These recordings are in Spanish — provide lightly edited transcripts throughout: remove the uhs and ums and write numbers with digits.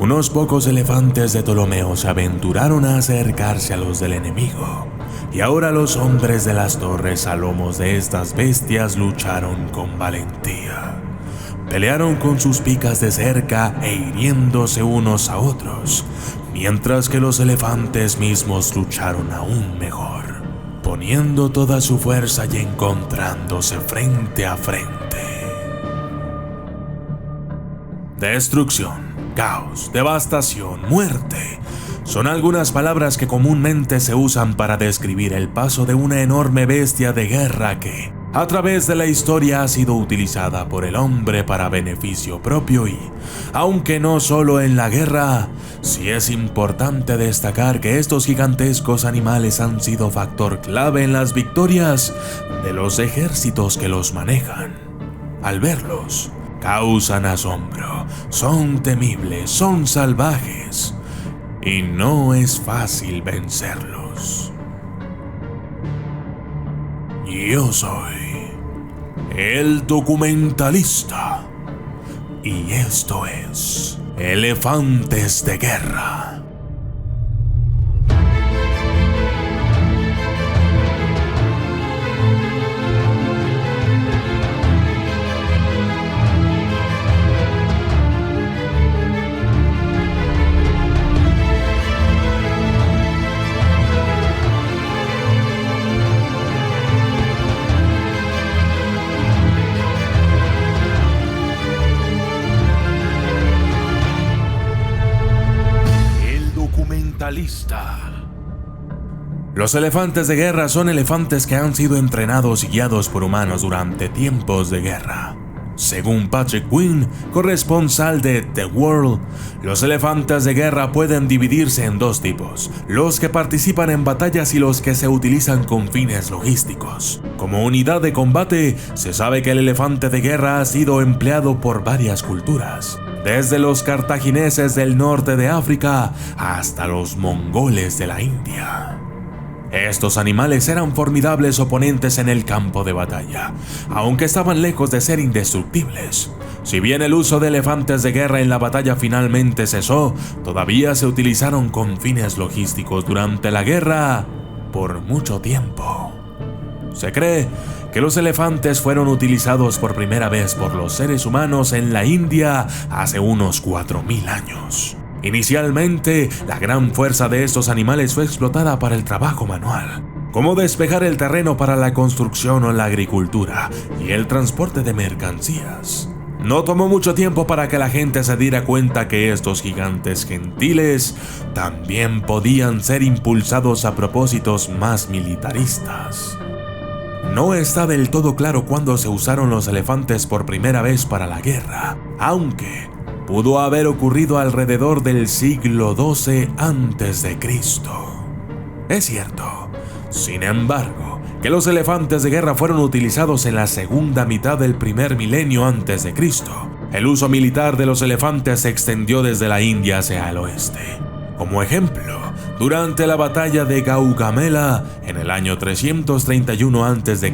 Unos pocos elefantes de Ptolomeo se aventuraron a acercarse a los del enemigo, y ahora los hombres de las torres a lomos de estas bestias lucharon con valentía. Pelearon con sus picas de cerca e hiriéndose unos a otros, mientras que los elefantes mismos lucharon aún mejor, poniendo toda su fuerza y encontrándose frente a frente. Destrucción, caos, devastación, muerte son algunas palabras que comúnmente se usan para describir el paso de una enorme bestia de guerra que, a través de la historia, ha sido utilizada por el hombre para beneficio propio y, aunque no solo en la guerra, sí es importante destacar que estos gigantescos animales han sido factor clave en las victorias de los ejércitos que los manejan. Al verlos, causan asombro, son temibles, son salvajes, y no es fácil vencerlos. Yo soy el documentalista, y esto es Elefantes de Guerra. Los elefantes de guerra son elefantes que han sido entrenados y guiados por humanos durante tiempos de guerra. Según Patrick Quinn, corresponsal de The World, los elefantes de guerra pueden dividirse en dos tipos: los que participan en batallas y los que se utilizan con fines logísticos. Como unidad de combate, se sabe que el elefante de guerra ha sido empleado por varias culturas, desde los cartagineses del norte de África hasta los mongoles de la India. Estos animales eran formidables oponentes en el campo de batalla, aunque estaban lejos de ser indestructibles. Si bien el uso de elefantes de guerra en la batalla finalmente cesó, todavía se utilizaron con fines logísticos durante la guerra por mucho tiempo. Se cree que los elefantes fueron utilizados por primera vez por los seres humanos en la India hace unos 4000 años. Inicialmente, la gran fuerza de estos animales fue explotada para el trabajo manual, como despejar el terreno para la construcción o la agricultura y el transporte de mercancías. No tomó mucho tiempo para que la gente se diera cuenta que estos gigantes gentiles también podían ser impulsados a propósitos más militaristas. No está del todo claro cuándo se usaron los elefantes por primera vez para la guerra, aunque pudo haber ocurrido alrededor del siglo XII a.C. Es cierto, sin embargo, que los elefantes de guerra fueron utilizados en la segunda mitad del primer milenio antes de Cristo. El uso militar de los elefantes se extendió desde la India hacia el oeste. Como ejemplo, durante la batalla de Gaugamela, en el año 331 a.C.,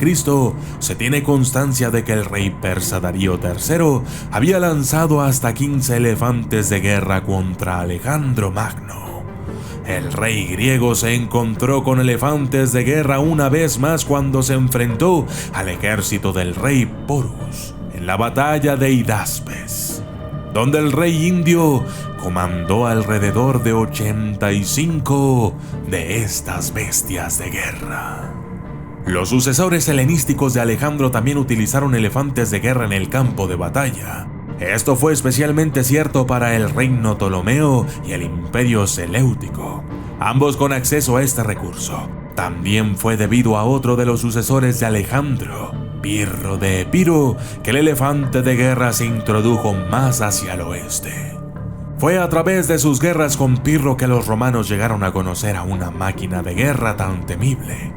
se tiene constancia de que el rey persa Darío III había lanzado hasta 15 elefantes de guerra contra Alejandro Magno. El rey griego se encontró con elefantes de guerra una vez más cuando se enfrentó al ejército del rey Porus en la batalla de Hidaspes, donde el rey indio comandó alrededor de 85 de estas bestias de guerra. Los sucesores helenísticos de Alejandro también utilizaron elefantes de guerra en el campo de batalla. Esto fue especialmente cierto para el reino Ptolomeo y el imperio Seleucido, ambos con acceso a este recurso. También fue debido a otro de los sucesores de Alejandro, Pirro de Epiro, que el elefante de guerra se introdujo más hacia el oeste. Fue a través de sus guerras con Pirro que los romanos llegaron a conocer a una máquina de guerra tan temible.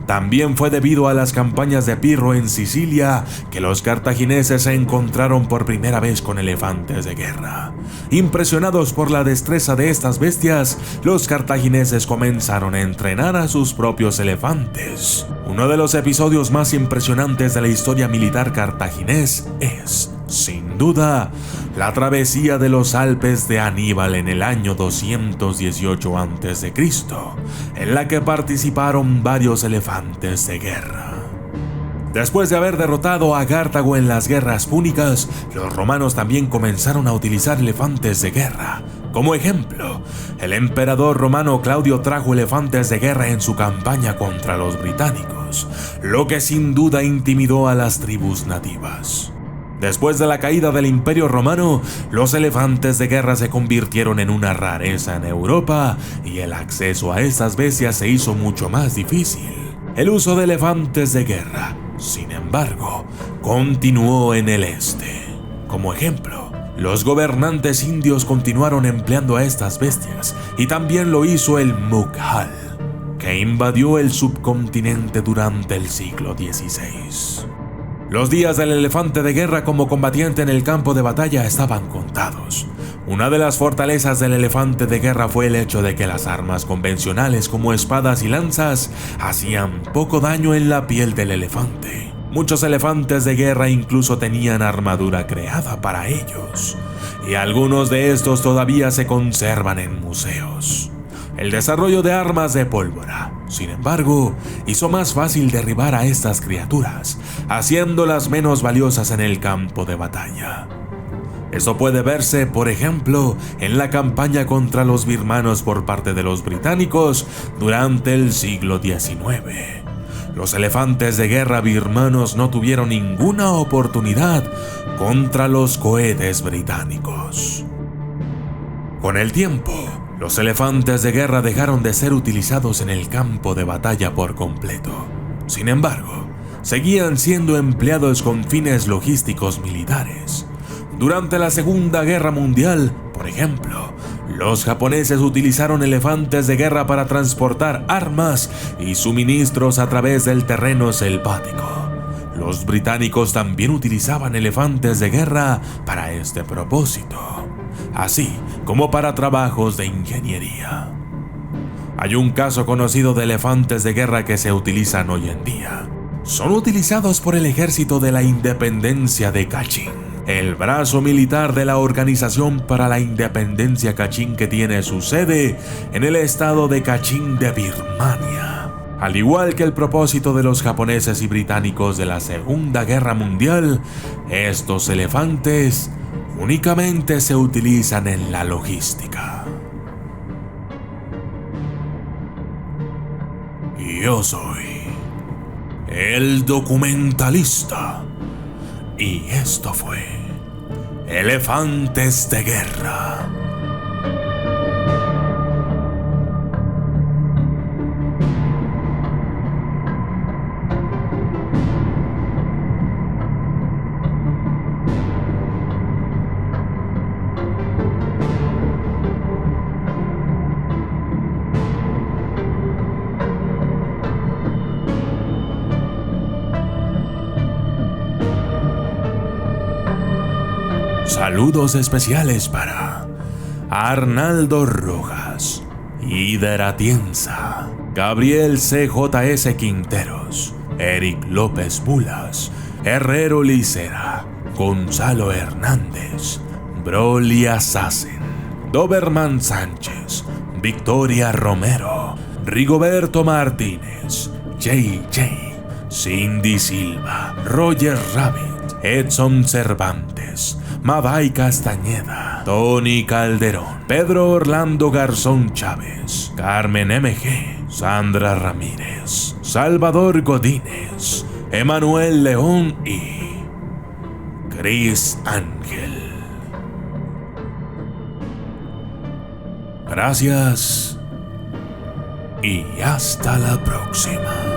También fue debido a las campañas de Pirro en Sicilia que los cartagineses se encontraron por primera vez con elefantes de guerra. Impresionados por la destreza de estas bestias, los cartagineses comenzaron a entrenar a sus propios elefantes. Uno de los episodios más impresionantes de la historia militar cartaginés es, Sin duda, la travesía de los Alpes de Aníbal en el año 218 a.C., en la que participaron varios elefantes de guerra. Después de haber derrotado a Cartago en las guerras púnicas, los romanos también comenzaron a utilizar elefantes de guerra. Como ejemplo, el emperador romano Claudio trajo elefantes de guerra en su campaña contra los británicos, lo que sin duda intimidó a las tribus nativas. Después de la caída del Imperio Romano, los elefantes de guerra se convirtieron en una rareza en Europa y el acceso a estas bestias se hizo mucho más difícil. El uso de elefantes de guerra, sin embargo, continuó en el este. Como ejemplo, los gobernantes indios continuaron empleando a estas bestias y también lo hizo el Mughal, que invadió el subcontinente durante el siglo XVI. Los días del elefante de guerra como combatiente en el campo de batalla estaban contados. Una de las fortalezas del elefante de guerra fue el hecho de que las armas convencionales como espadas y lanzas hacían poco daño en la piel del elefante. Muchos elefantes de guerra incluso tenían armadura creada para ellos, y algunos de estos todavía se conservan en museos. El desarrollo de armas de pólvora, sin embargo, hizo más fácil derribar a estas criaturas, haciéndolas menos valiosas en el campo de batalla. Esto puede verse, por ejemplo, en la campaña contra los birmanos por parte de los británicos durante el siglo XIX. Los elefantes de guerra birmanos no tuvieron ninguna oportunidad contra los cohetes británicos. Con el tiempo, los elefantes de guerra dejaron de ser utilizados en el campo de batalla por completo. Sin embargo, seguían siendo empleados con fines logísticos militares. Durante la Segunda Guerra Mundial, por ejemplo, los japoneses utilizaron elefantes de guerra para transportar armas y suministros a través del terreno selvático. Los británicos también utilizaban elefantes de guerra para este propósito, así como para trabajos de ingeniería. Hay un caso conocido de elefantes de guerra que se utilizan hoy en día. Son utilizados por el Ejército de la Independencia de Kachin, el brazo militar de la Organización para la Independencia Kachin, que tiene su sede en el estado de Kachin de Birmania. Al igual que el propósito de los japoneses y británicos de la Segunda Guerra Mundial, estos elefantes únicamente se utilizan en la logística. Yo soy el documentalista y esto fue Elefantes de Guerra. Saludos especiales para Arnaldo Rojas, Ider Atienza, Gabriel CJS Quinteros, Eric López Mulas, Herrero Licera, Gonzalo Hernández, Broly Assassin, Doberman Sánchez, Victoria Romero, Rigoberto Martínez, JJ, Cindy Silva, Roger Rabbit, Edson Cervantes, Maday Castañeda, Tony Calderón, Pedro Orlando Garzón Chávez, Carmen MG, Sandra Ramírez, Salvador Godínez, Emanuel León y Chris Ángel. Gracias y hasta la próxima.